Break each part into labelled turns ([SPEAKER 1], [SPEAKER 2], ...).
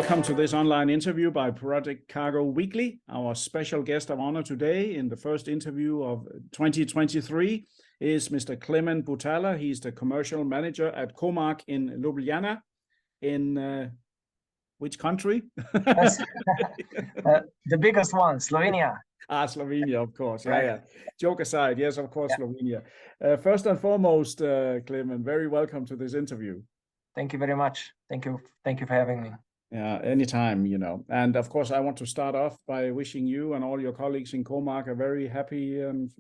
[SPEAKER 1] Welcome to this online interview by Project Cargo Weekly. Our special guest of honor today in the first interview of 2023 is Mr. Klemen Butala. He's the commercial manager at Comark in Ljubljana. In which country?
[SPEAKER 2] The biggest one, Slovenia.
[SPEAKER 1] Slovenia, of course.
[SPEAKER 2] Right.
[SPEAKER 1] Yeah. Joke aside, yes, of course, yeah. Slovenia. First and foremost, Klemen, very welcome to this interview.
[SPEAKER 2] Thank you very much. Thank you for having me.
[SPEAKER 1] Yeah, anytime, And of course, I want to start off by wishing you and all your colleagues in Comark a very happy and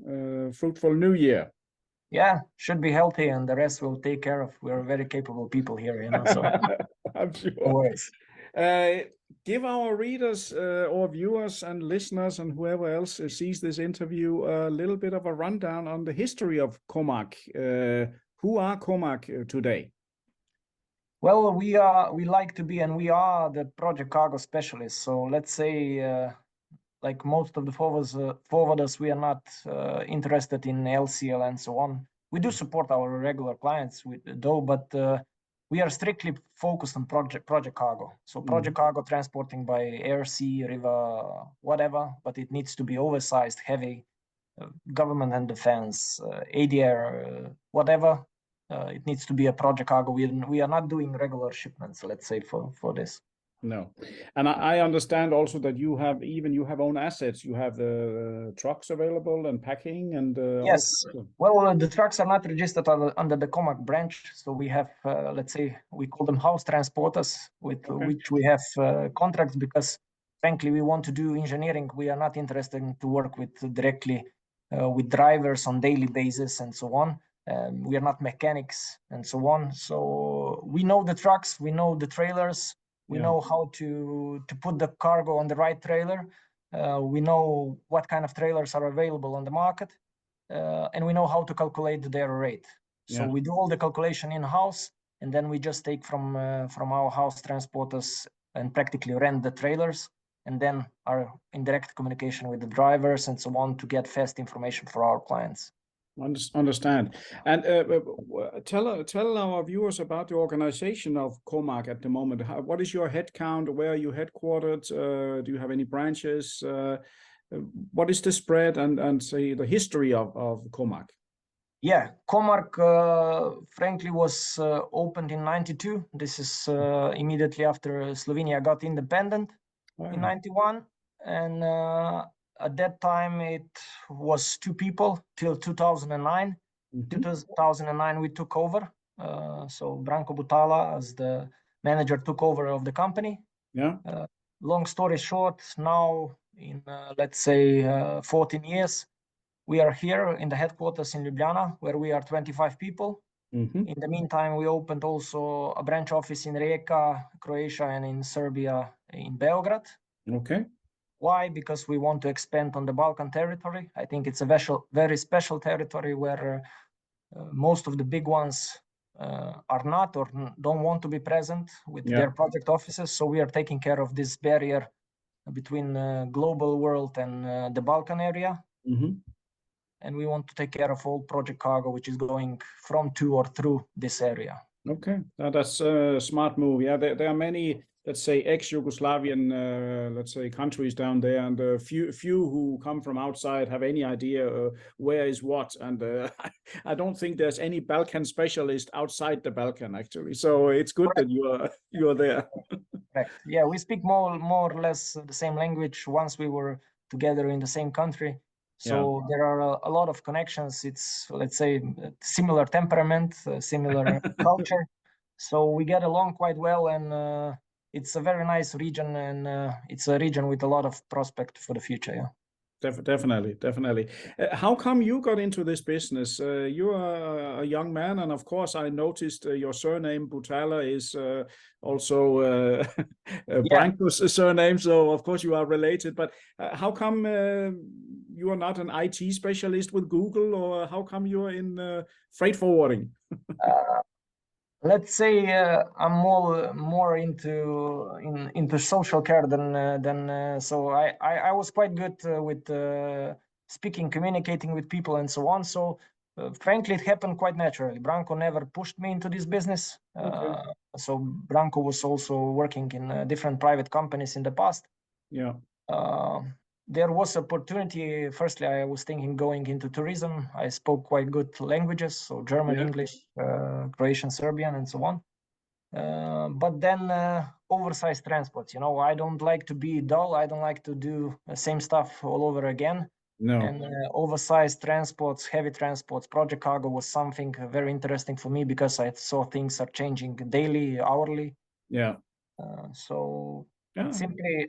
[SPEAKER 1] fruitful new year.
[SPEAKER 2] Yeah, should be healthy, and the rest we'll take care of. We're very capable people here, So
[SPEAKER 1] I'm sure.
[SPEAKER 2] No worries.
[SPEAKER 1] Give our readers or viewers and listeners and whoever else sees this interview a little bit of a rundown on the history of Comark. Who are Comark today?
[SPEAKER 2] Well, we like to be, and we are the project cargo specialists. So let's say, like most of the forwarders, we are not interested in LCL and so on. We do support our regular clients with d.o.o, but we are strictly focused on project cargo. So project cargo transporting by air, sea, river, whatever, but it needs to be oversized, heavy, government and defense, ADR, whatever. It needs to be a project cargo. We are not doing regular shipments, let's say, for this.
[SPEAKER 1] No, and I understand also that you have own assets. You have the trucks available and packing and
[SPEAKER 2] yes. Well, the trucks are not registered under the Comark branch, so we have let's say we call them house transporters, with which we have contracts, because frankly we want to do engineering. We are not interested in to work with directly with drivers on daily basis and so on. We are not mechanics and so on. So we know the trucks, we know the trailers. We know how to put the cargo on the right trailer. We know what kind of trailers are available on the market, and we know how to calculate their rate. So we do all the calculation in-house, and then we just take from our house transporters and practically rent the trailers, and then are in direct communication with the drivers and so on to get fast information for our clients.
[SPEAKER 1] Understand. And tell our viewers about the organization of Comark at the moment. What is your headcount? Where are you headquartered? Do you have any branches? What is the spread and say the history of Comark?
[SPEAKER 2] Yeah, Comark frankly was opened in '92. This is immediately after Slovenia got independent in '91, and at that time, it was 2 people till 2009. 2009, we took over. So Klemen Butala, as the manager, took over of the company.
[SPEAKER 1] Yeah.
[SPEAKER 2] Long story short, now in let's say 14 years, we are here in the headquarters in Ljubljana, where we are 25 people. In the meantime, we opened also a branch office in Rijeka, Croatia, and in Serbia, in Beograd.
[SPEAKER 1] Okay.
[SPEAKER 2] Why? Because we want to expand on the Balkan territory. I think it's a very special territory where most of the big ones are not or don't want to be present with their project offices. So we are taking care of this barrier between global world and the Balkan area. And we want to take care of all project cargo, which is going from to or through this area.
[SPEAKER 1] Okay, that's a smart move. Yeah, there are many, let's say, ex-Yugoslavian, let's say, countries down there, and few who come from outside have any idea where is what. And I don't think there's any Balkan specialist outside the Balkan, actually. So it's good that you are there.
[SPEAKER 2] Correct. Yeah, we speak more or less the same language once we were together in the same country. So there are a lot of connections. It's, let's say, similar temperament, similar culture. So we get along quite well, and it's a very nice region, and it's a region with a lot of prospect for the future. Yeah.
[SPEAKER 1] Definitely. How come you got into this business? You are a young man, and of course, I noticed your surname Butala is also Branko's surname. So of course, you are related. But how come you are not an IT specialist with Google, or how come you are in freight forwarding?
[SPEAKER 2] Let's say I'm more into social care than so I was quite good with speaking, communicating with people, and so on. So frankly, it happened quite naturally. Branko never pushed me into this business. So Branko was also working in different private companies in the past.
[SPEAKER 1] Yeah.
[SPEAKER 2] There was opportunity. Firstly, I was thinking going into tourism. I spoke quite good languages, so German, English, Croatian, Serbian, and so on. But then oversized transports, I don't like to be dull. I don't like to do the same stuff all over again.
[SPEAKER 1] No.
[SPEAKER 2] And oversized transports, heavy transports, project cargo was something very interesting for me because I saw things are changing daily, hourly.
[SPEAKER 1] Yeah.
[SPEAKER 2] So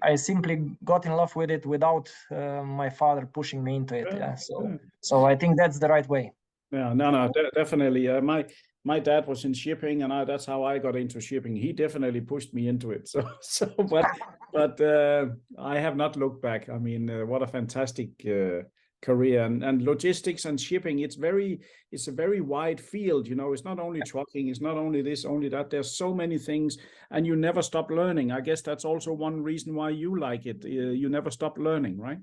[SPEAKER 2] I simply got in love with it without my father pushing me into it. So I think that's the right way.
[SPEAKER 1] Yeah, no, definitely. My dad was in shipping, and that's how I got into shipping. He definitely pushed me into it. But I have not looked back. I mean, what a fantastic career, and logistics and shipping. It's a very wide field. It's not only trucking. It's not only this, only that. There's so many things, and you never stop learning. I guess that's also one reason why you like it. You never stop learning, right?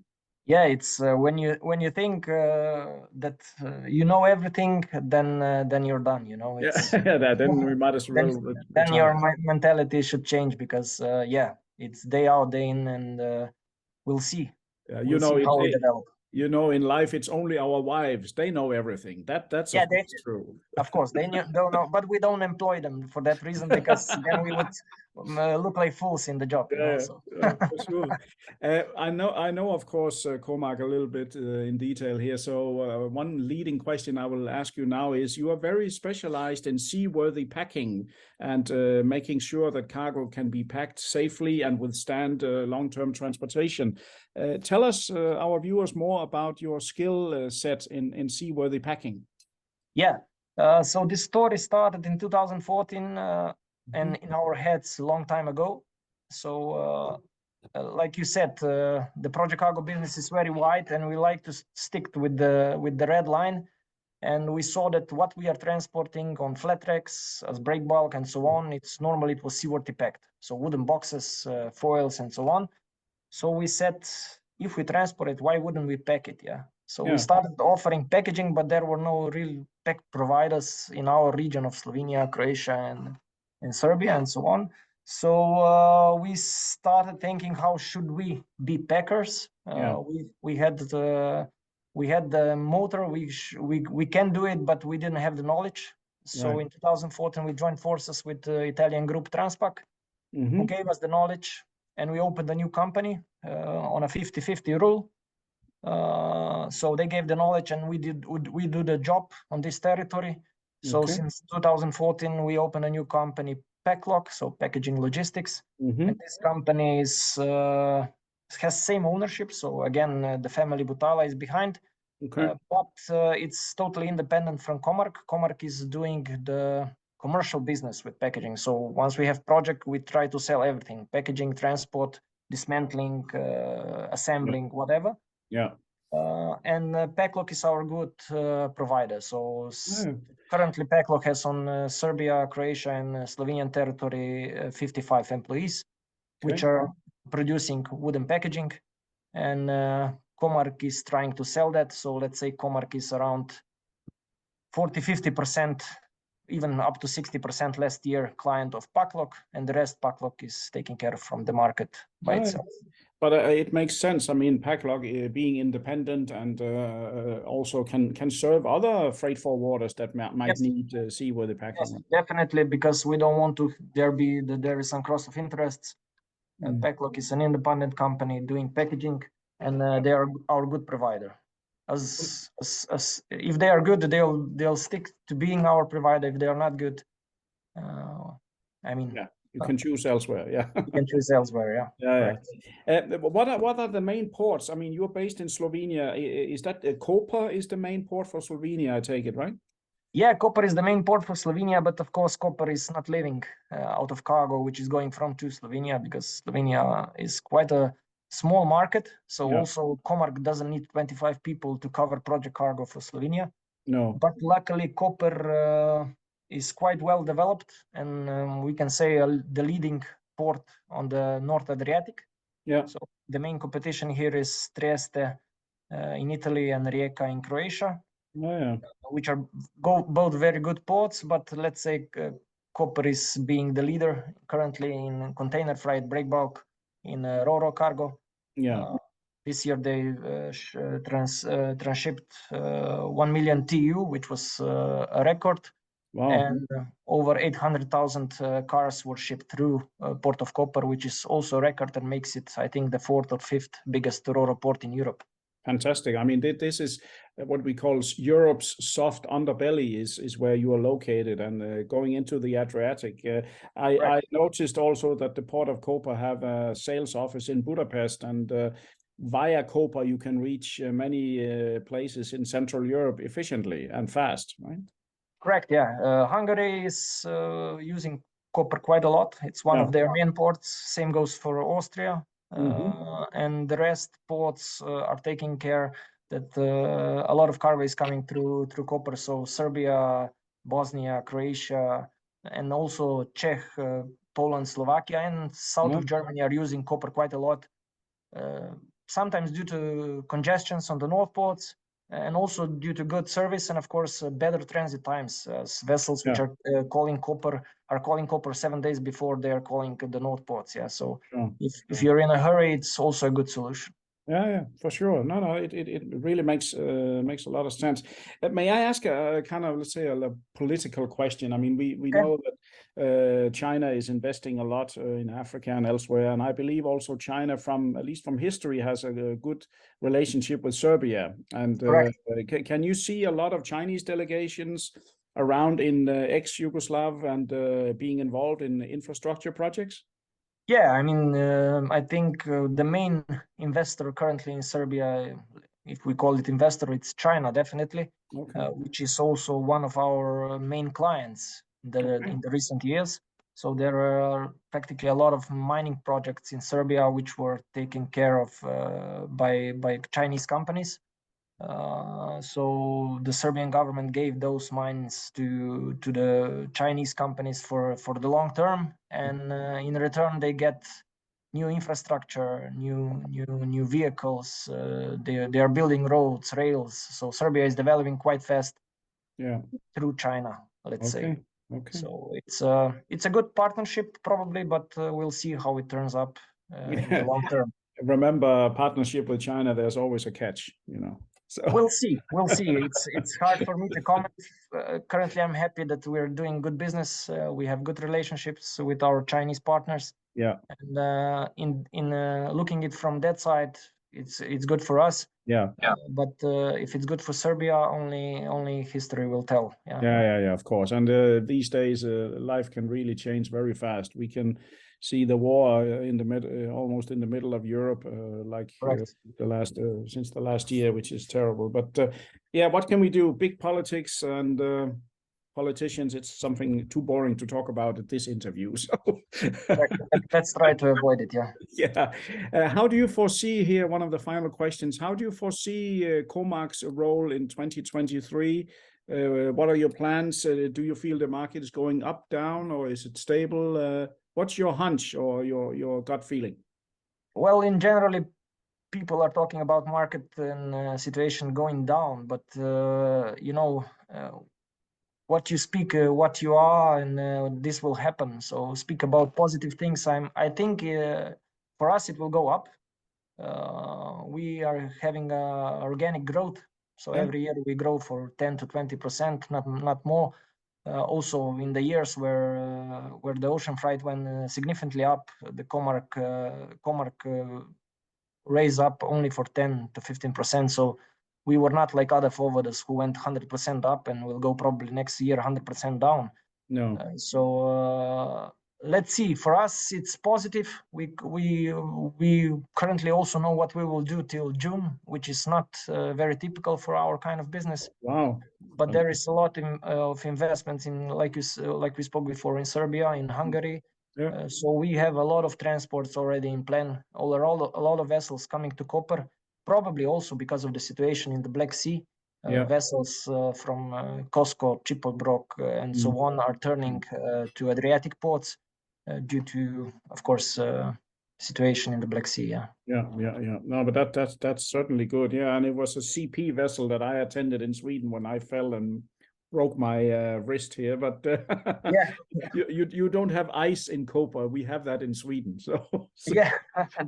[SPEAKER 2] Yeah, it's when you think that you know everything, then you're done. It's,
[SPEAKER 1] then we might as well.
[SPEAKER 2] Then your mentality should change because it's day out, day in, and we'll see. We'll see how it develops.
[SPEAKER 1] In life, it's only our wives. They know everything. That's true.
[SPEAKER 2] Of course, they don't know, but we don't employ them for that reason because then we would look like fools in the job.
[SPEAKER 1] For sure. I know, of course, Comark a little bit in detail here. So one leading question I will ask you now is: you are very specialized in seaworthy packing and making sure that cargo can be packed safely and withstand long-term transportation. Tell us, our viewers, more about your skill set in seaworthy packing.
[SPEAKER 2] Yeah. So this story started in 2014 and in our heads a long time ago. So like you said, the project cargo business is very wide, and we like to stick with the red line. And we saw that what we are transporting on flat tracks as breakbulk and so on, it was seaworthy packed. So wooden boxes, foils, and so on. So we said, if we transport it, why wouldn't we pack it? So we started offering packaging, but there were no real pack providers in our region of Slovenia, Croatia, and Serbia, and so on. So we started thinking, how should we be packers? We had the motor. We can do it, but we didn't have the knowledge. So in 2014, we joined forces with the Italian group Transpac, who gave us the knowledge, and we opened a new company on a 50-50 rule. So they gave the knowledge, and we do the job on this territory. So since 2014, we opened a new company, Packlock, so packaging logistics. And this company has same ownership. So again, the family Butala is behind, but it's totally independent from Comark. Comark is doing the commercial business with packaging. So once we have project, we try to sell everything: packaging, transport, dismantling, assembling, whatever. And Packlock is our good provider. So currently Packlock has on Serbia, Croatia, and Slovenian territory 55 employees, which are producing wooden packaging. And Comark is trying to sell that. So let's say Comark is around 40-50%, even up to 60% last year client of Packlock, and the rest Packlock is taking care of from the market by itself.
[SPEAKER 1] But it makes sense. I mean, Packlock being independent and also can serve other freight forwarders that might need seaworthy packing.
[SPEAKER 2] Yes, definitely, because we don't want to there is some cross of interests. Packlock is an independent company doing packaging, and they are our good provider. As if they are good, they'll stick to being our provider. If they are not good,
[SPEAKER 1] you can choose elsewhere.
[SPEAKER 2] You can choose elsewhere.
[SPEAKER 1] What are the main ports? I mean, you're based in Slovenia. Is that Koper is the main port for Slovenia? I take it, right?
[SPEAKER 2] Yeah, Koper is the main port for Slovenia, but of course Koper is not living out of cargo, which is going from to Slovenia, because Slovenia is quite a small market. So also Comark doesn't need 25 people to cover project cargo for Slovenia.
[SPEAKER 1] No.
[SPEAKER 2] But luckily Koper is quite well developed, and we can say the leading port on the North Adriatic. So the main competition here is Trieste in Italy and Rijeka in Croatia, which are both very good ports. But let's say Koper is being the leader currently in container freight, breakbulk, in RORO cargo.
[SPEAKER 1] Yeah.
[SPEAKER 2] This year they transshipped 1 million TEU, which was a record.
[SPEAKER 1] Wow.
[SPEAKER 2] And over 800,000 cars were shipped through Port of Koper, which is also a record and makes it, I think, the 4th or 5th biggest RORO port in Europe.
[SPEAKER 1] Fantastic. I mean, this is what we call Europe's soft underbelly is where you are located, and going into the Adriatic. I noticed also that the Port of Koper have a sales office in Budapest, and via Koper you can reach many places in Central Europe efficiently and fast, right?
[SPEAKER 2] Correct, yeah. Hungary is using Koper quite a lot. It's one of their main ports. Same goes for Austria. And the rest ports are taking care that a lot of cargo is coming through Koper. So Serbia, Bosnia, Croatia, and also Czech, Poland, Slovakia, and south of Germany are using Koper quite a lot. Sometimes due to congestions on the north ports, and also due to good service and of course better transit times, as vessels which are calling Koper 7 days before they are calling the north ports. Yeah, so if you're in a hurry, it's also a good solution.
[SPEAKER 1] Yeah, for sure. No, it really makes a lot of sense. May I ask a kind of, let's say, a political question? I mean, we know that China is investing a lot in Africa and elsewhere, and I believe also China, at least from history, has a good relationship with Serbia. And can you see a lot of Chinese delegations around in ex-Yugoslav and being involved in infrastructure projects?
[SPEAKER 2] Yeah, I mean, I think the main investor currently in Serbia, if we call it investor, it's China, definitely, which is also one of our main clients in the recent years. So there are practically a lot of mining projects in Serbia which were taken care of by Chinese companies. So the Serbian government gave those mines to the Chinese companies for the long term, and in return they get new infrastructure, new vehicles. They are building roads, rails. So Serbia is developing quite fast. Through China, let's say. So it's a good partnership probably, but we'll see how it turns up in the long term.
[SPEAKER 1] Remember, partnership with China, there's always a catch, So
[SPEAKER 2] we'll see. It's hard for me to comment. Currently, I'm happy that we're doing good business. We have good relationships with our Chinese partners.
[SPEAKER 1] Yeah.
[SPEAKER 2] And in looking it from that side, it's good for us.
[SPEAKER 1] Yeah.
[SPEAKER 2] But if it's good for Serbia, only history will tell.
[SPEAKER 1] Yeah. Of course. And these days, life can really change very fast. We can see the war almost in the middle of Europe, since the last year, which is terrible. But what can we do? Big politics and politicians, it's something too boring to talk about at this interview. So
[SPEAKER 2] let's try to avoid it.
[SPEAKER 1] Yeah. How do you foresee here? One of the final questions. How do you foresee Comark's role in 2023? What are your plans? Do you feel the market is going up, down, or is it stable? What's your hunch or your gut feeling?
[SPEAKER 2] Well, in generally, people are talking about market and situation going down, but what you speak, what you are, and this will happen. So speak about positive things. I think for us it will go up. We are having organic growth, so every year we grow for 10 to 20%, not more. Also in the years where the ocean freight went significantly up, the Comark raised up only for 10 to 15%. So we were not like other forwarders who went 100% up and will go probably next year 100% down.
[SPEAKER 1] No.
[SPEAKER 2] So let's see. For us, it's positive. We currently also know what we will do till June, which is not very typical for our kind of business.
[SPEAKER 1] Wow!
[SPEAKER 2] But there is a lot of investments in, like we spoke before, in Serbia, in Hungary.
[SPEAKER 1] Yeah.
[SPEAKER 2] So we have a lot of transports already in plan. A lot of vessels coming to Koper, probably also because of the situation in the Black Sea. Vessels from Cosco, Chipolbrok, and so on are turning to Adriatic ports due to, of course, situation in the Black Sea.
[SPEAKER 1] Yeah. No, but that's certainly good. Yeah, and it was a CP vessel that I attended in Sweden when I fell and broke my wrist here, but
[SPEAKER 2] Yeah.
[SPEAKER 1] you don't have ice in Koper. We have that in Sweden. So
[SPEAKER 2] Yeah,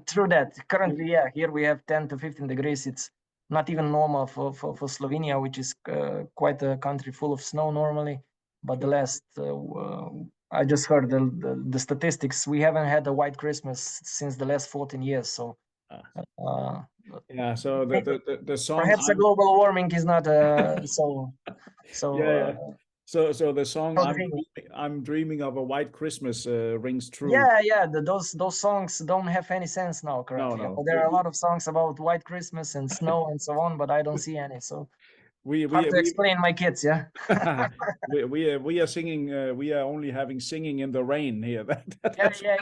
[SPEAKER 2] true that. Currently, yeah, here we have 10 to 15 degrees. It's not even normal for Slovenia, which is quite a country full of snow normally. But the last, I just heard the statistics. We haven't had a white Christmas since the last 14 years. So,
[SPEAKER 1] yeah. So the song.
[SPEAKER 2] Perhaps a global warming is not so.
[SPEAKER 1] Yeah. So the song
[SPEAKER 2] so
[SPEAKER 1] I'm dreaming of a white Christmas rings true.
[SPEAKER 2] Yeah. Those songs don't have any sense now currently.
[SPEAKER 1] No.
[SPEAKER 2] There are a lot of songs about white Christmas and snow and so on, but I don't see any. So hard to explain my kids. Yeah.
[SPEAKER 1] we are singing. We are only having singing in the rain here.
[SPEAKER 2] Yeah.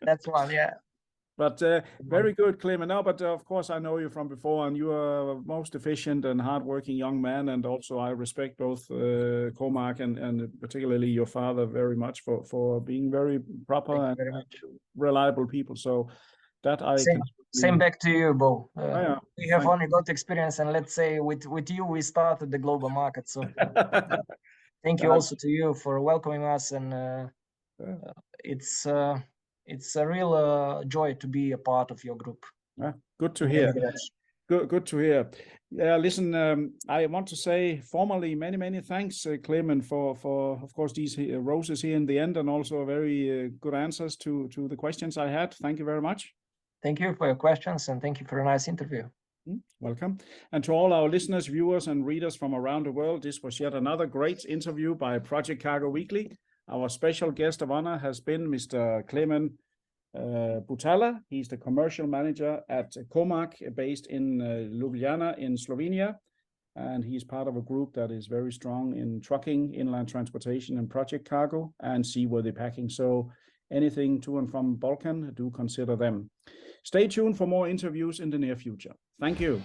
[SPEAKER 2] That's one. Yeah.
[SPEAKER 1] But very good, Klemen. No, but of course I know you from before, and you are a most efficient and hardworking young man. And also I respect both Comark and particularly your father very much for being very proper and reliable people. So that I
[SPEAKER 2] same back to you, Bo.
[SPEAKER 1] Yeah.
[SPEAKER 2] We have only got experience, and let's say with you we started the global market. So thank you also to you for welcoming us, and it's a real joy to be a part of your group.
[SPEAKER 1] Good to hear. Good to hear. Yeah, listen, I want to say formally many thanks, Klemen, for of course these roses here in the end, and also very good answers to the questions I had. Thank you very much.
[SPEAKER 2] Thank you for your questions, and thank you for a nice interview.
[SPEAKER 1] Welcome. And to all our listeners, viewers, and readers from around the world, this was yet another great interview by Project Cargo Weekly. Our special guest of honor has been Mr. Klemen Butala. He's the commercial manager at Comark, based in Ljubljana in Slovenia. And he's part of a group that is very strong in trucking, inland transportation, and project cargo, and seaworthy packing. So anything to and from Balkan, do consider them. Stay tuned for more interviews in the near future. Thank you.